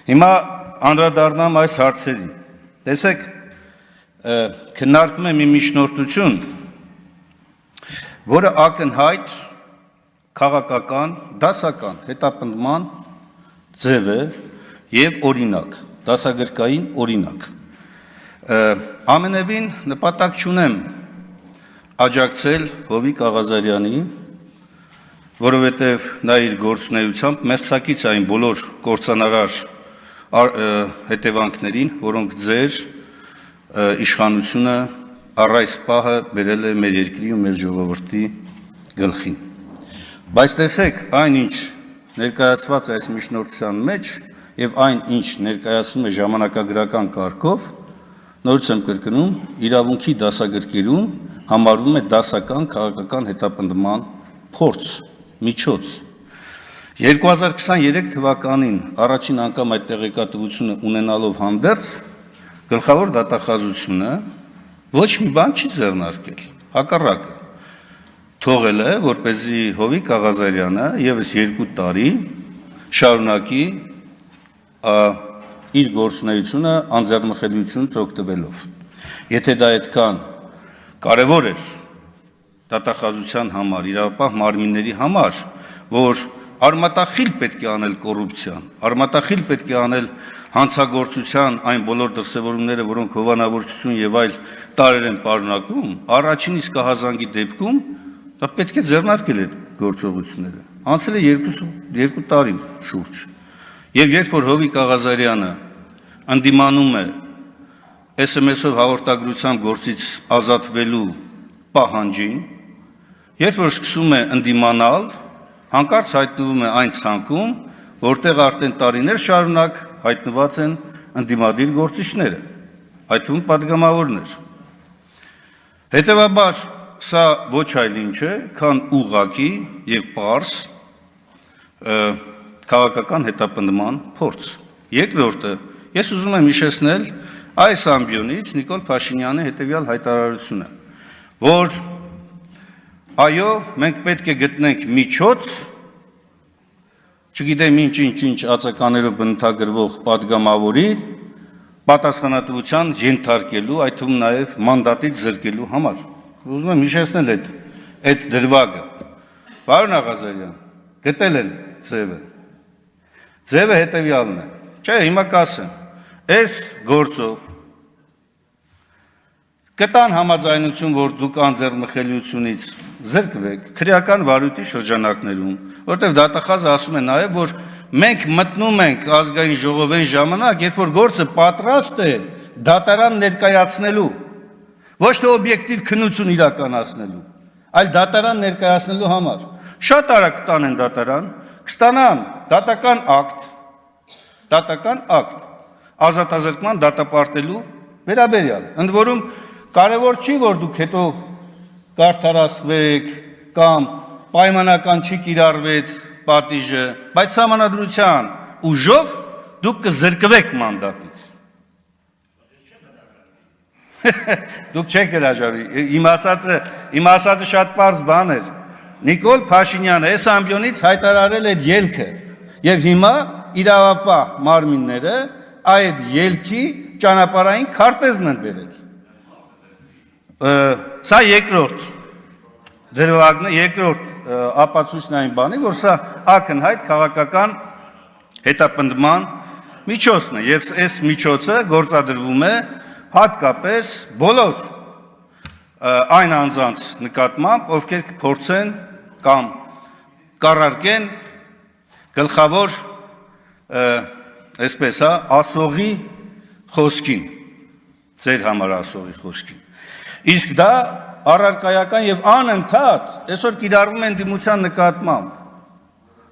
Հիմա անդրադառնամ այս հարցերին։ Տեսեք, քննարկում է մի միջնորդություն, որը ակնհայտ քաղաքական, դասական հետապնդման ձև է եւ օրինակ, դասագրքային օրինակ։ Ամենևին նպատակ չունեմ աջակցել Հովիկ Աղազարյանի, որովհետև նա իր գործունեությամբ մեղսակից այն բոլոր կործանարար հետևանքներին, որոնք ձեր իշխանությունը առ այս պահը բերել է մեր երկրի ու մեր ժողովրդի գլխին։ Բայց տեսեք, այնինչ ներկայացված է այս միջնորդության մեջ եւ այն, ինչ ներկայացնում է ժամանակագրական կարգով, նորից եմ կրկնում, իրավունքի դասագրքերում համարվում է դասական քաղաքական հետապնդման փորձ, միջոց։ 2023 թվականին առաջին անգամ այդ տեղեկատվությունը ունենալով հանդերձ գլխավոր դատախազությունը ոչ մի բան չի ձեռնարկել, հակառակը թողել է, որպեսզի Հովիկ Աղազարյանը եւս 2 տարի շարունակի իր գործունեությունը անձեռնմխելիությունից օգտվելով։ Եթե դա այդքան կարևոր էր դատախազության համար, իրավապահ մարմինների համար, որ արմատախիլ պետք է անել կոռուպցիան, արմատախիլ պետք է անել հանցագործության այն բոլոր դրսևորումները, որոնք հովանավորչություն եւ այլ տարեր են պարունակում, առաջին իսկ ահազանգի դեպքում դա պետք է ձեռնարկել այդ գործողությունները։ Անցել է 2 տարի շուրջ։ Եվ երբ որ Հովիկ Աղազարյանը ընդդիմանում է SMS-ով հաղորդագրությամբ գործից ազատվելու պահանջին, երբ որ սկսում է ընդդիմանալ, հանկարծ հայտնվում է այն ցանկում, որտեղ արդեն տարիներ շարունակ հայտնված են ընդդիմադիր գործիչները, այդ թվում падգամավորներ։ Հետևաբար սա ոչ այլ ինչ է, քան ուղղակի եւ պարզ քաղաքական հետապնդման փորձ։ Երկրորդը, ես ուզում եմ հիշեցնել այս ամբիոնից Նիկոլ Փաշինյանի հետևյալ հայտարարությունը, որ այո, մենք պետք է գտնենք միջոց, չգիտեմ ինչ ածականերով բնութագրվող падգամավորի պատասխանատվության ենթարկելու, այդ թվում նաև մանդատից զրկելու համար։ Ուզում եմ հիշեցնել այդ դրվագը։ Պարոն Աղազարյան, գտել են ձևը։ Ձևը հետևյալն է։ Չէ, հիմա կասեմ, այս գործով կտան համաձայնություն, որ դուք անձեռնմխելիությունից զրկվեք քրեական վարույթի շրջանակներում, որտեղ դատախազը ասում է նաև, որ մենք մտնում ենք ազգային ժողովեն ժամանակ, երբ որ գործը պատրաստ է դատարան ներկայացնելու, ոչ թե օբյեկտիվ քննություն իրականացնելու, այլ դատարան ներկայացնելու համար։ Շատ արագ կտանեն դատարան, կստանան դատական ակտ, ազատազրկման դատապարտելու վերաբերյալ։ Ընդ որում կարևոր չի, որ դուք հետո կարդարացվեք կամ պայմանական չի կիրառվեք պատիժը, բայց սահմանադրության ուժով դուք կզրկվեք մանդատից։ Դուք չեք հրաժարվի, իմ ասածը շատ պարզ բան էր։ Նիկոլ Փաշինյանը այս ամբիոնից հայտարարել այդ ելքը եւ հիմա իրավապահ մարմինները այդ ելքի ճանապարհային քարտեզն են բերել։ Սա երկրորդ դրվագն է, երկրորդ ապացույցն այն բանի, որ սա ակնհայտ քաղաքական հետապնդման միջոցն է եւ այս միջոցը գործադրվում է հատկապես բոլոր այն անձանց նկատմամբ, ովքեր կփորձեն կամ կառարկեն գլխավոր այսպես ասողի խոսքին, ձեր համար ասողի խոսքին։ Իսկ դա առարկայական եւ անընդհատ այսօր կիրառվում է ընդդիմության նկատմամբ։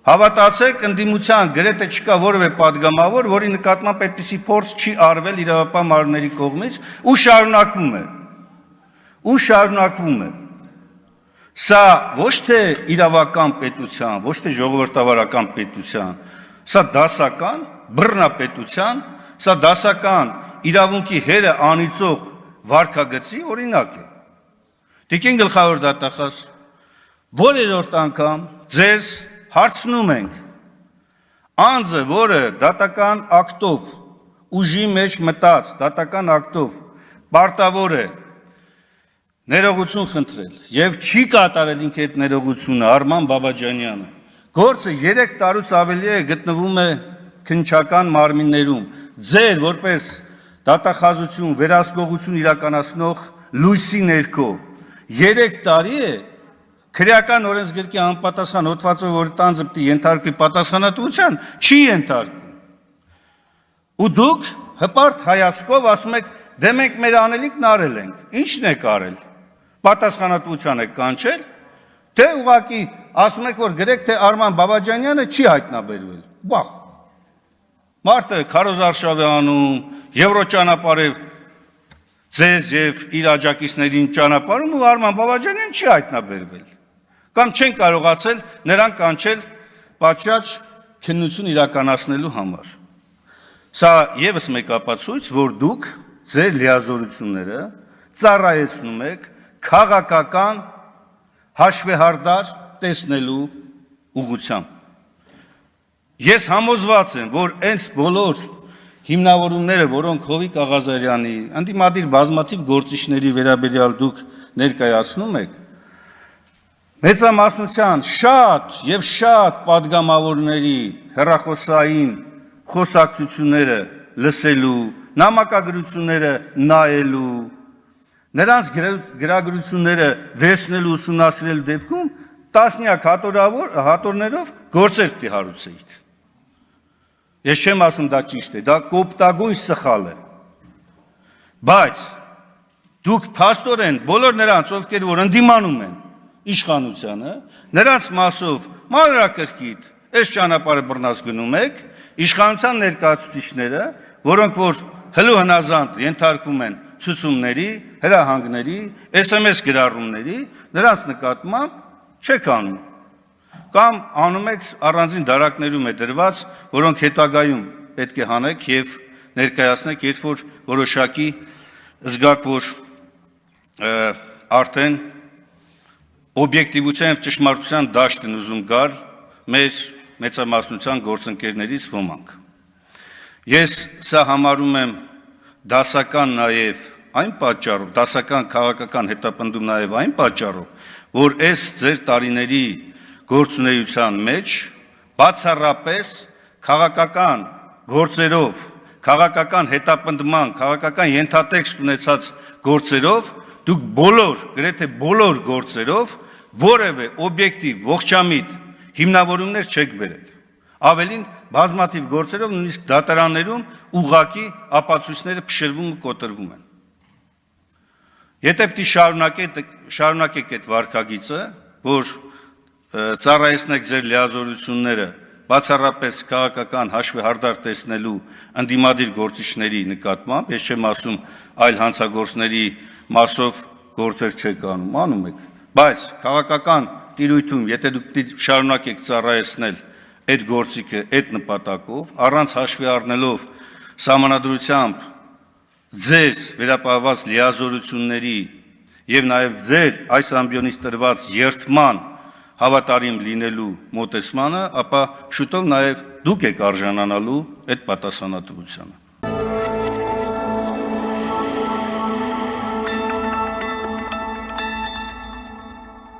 Հավատացեք, ընդդիմության գրեթե չկա որևէ падգամավոր, որի նկատմամբ այդպիսի փորձ չի արվել իրավապահ մարմինների կողմից ու շարունակվում է։ Սա ոչ թե իրավական պետության, ոչ թե ժողովրդավարական պետության, սա դասական բռնապետության, սա դասական իրավունքի հերը անիծող վարքագծի օրինակ է։ Տիկին գլխավոր դատախազ, որերորդ անգամ ձեզ հարցնում ենք, Անձը, որը դատական ակտով ուժի մեջ մտած, դատական ակտով պարտավոր է ներողություն խնդրել եւ չի կատարել ինքը այդ ներողությունը, Արման Բաբաջանյանը, գործը 3 տարուց ավելի է գտնվում է քննչական մարմիններում, ձեր որպես դատախազություն, վերահսկողություն իրականացնող լույսի ներքո 3 տարի է քրեական օրենսգրքի անպատասխան հոդվածով, որ տանձը պիտի ենթարկվի պատասխանատվության, չի ենթարկվում։ Ու դուք հպարտ հայացքով ասում եք, դե մենք մեր անելիքն արել ենք, ի՞նչն եք արել, պատասխանատվության եք կանչել, թե ուղղակի ասում եք, որ գրեք, թե Արման Բաբաջանյանը չի հայտնաբերվել, բախ, մարդը քարոզարշավ է անում, եվրոճանապարհ է ձեզ եւ իր աջակիցներին ճանապարհում ու Արման Բաբաջանյանը չի հայտնաբերվել, կամ չեն կարողացել նրան կանչել պատշաճ քննություն իրականացնելու համար։ Սա եւս մեկ ապացույց, որ դուք ձեր լիազորությունները ծառայեցնում եք քաղաքական հաշվեհարդար տեսնելու ուղղությամբ։ Ես համոզված եմ, որ այս բոլոր հիմնավորումները, որոնք Հովիկ Աղազարյանի, ընդդիմադիր բազմաթիվ գործիչների վերաբերյալ դուք ներկայացնում եք, մեծամասնության շատ եւ շատ падգամավորների հեռախոսային խոսակցությունները լսելու, նամակագրությունները նայելու, նրանց գրագրությունները վերցնելու ուսումնասիրելու դեպքում տասնյակ հատորներով գործեր պիտի հարուցեիք։ Ես չեմ ասում դա ճիշտ է, դա կոպտագույն սխալ է։ Բայց դուք փաստորեն բոլոր նրանց, ովքեր որ ընդդիմանում են իշխանությանը, նրանց մասով մանրակրկիտ այս ճանապարհը բռնած գնում եք, իշխանության ներկայացուցիչները, որոնք որ հլու հնազանդ ենթարկվում են ցուցումների, հրահանգների, SMS գրառումների, նրանց նկատմամբ չեք անում։ Կամ անում եք առանձին դարակներում է դրված, որոնք հետագայում պետք է հանեք եւ ներկայացնեք, երբ որ որոշակի զգաք, որ արդեն օբյեկտիվության եւ ճշմարտության դաշտ են ուզում գալ մեր մեծամասնության գործընկերներից ոմանք։ Ես սա համարում եմ դասական նաեւ այն պատճառով, դասական քաղաքական հետապնդում նաեւ այն պատճառով, որ այս ձեր տարիների գործունեության մեջ բացառապես քաղաքական գործերով, քաղաքական հետապնդման, քաղաքական ենթատեքստ ունեցած գործերով դուք բոլոր, գրեթե բոլոր գործերով որևէ օբյեկտիվ, ողջամիտ հիմնավորումներ չեք բերել։ Ավելին բազմաթիվ գործերով նույնիսկ դատարաններում ուղղակի ապացույցները փշրվում ու կոտրվում են։ Եթե պիտի շարունակեք այդ վարքագիծը, որ ծառայեցնեք ձեր լիազորությունները բացառապես քաղաքական հաշվեհարդար տեսնելու ընդդիմադիր գործիչների նկատմամբ, ես չեմ ասում այլ հանցագործների մասով գործեր չեք անում եք, բայց քաղաքական տիրույթում, եթե դուք պիտի շարունակեք ծառայեցնել այդ գործիքը այդ նպատակով, առանց հաշվի առնելով սահմանադրությամբ ձեր վերապահված լիազորությունների եւ նաեւ ձեր այս ամբիոնից տրված երթման հավատարիմ լինելու մոտեցմանը, ապա շուտով նաեւ դուք եք արժանանալու այդ պատասխանատվությանը։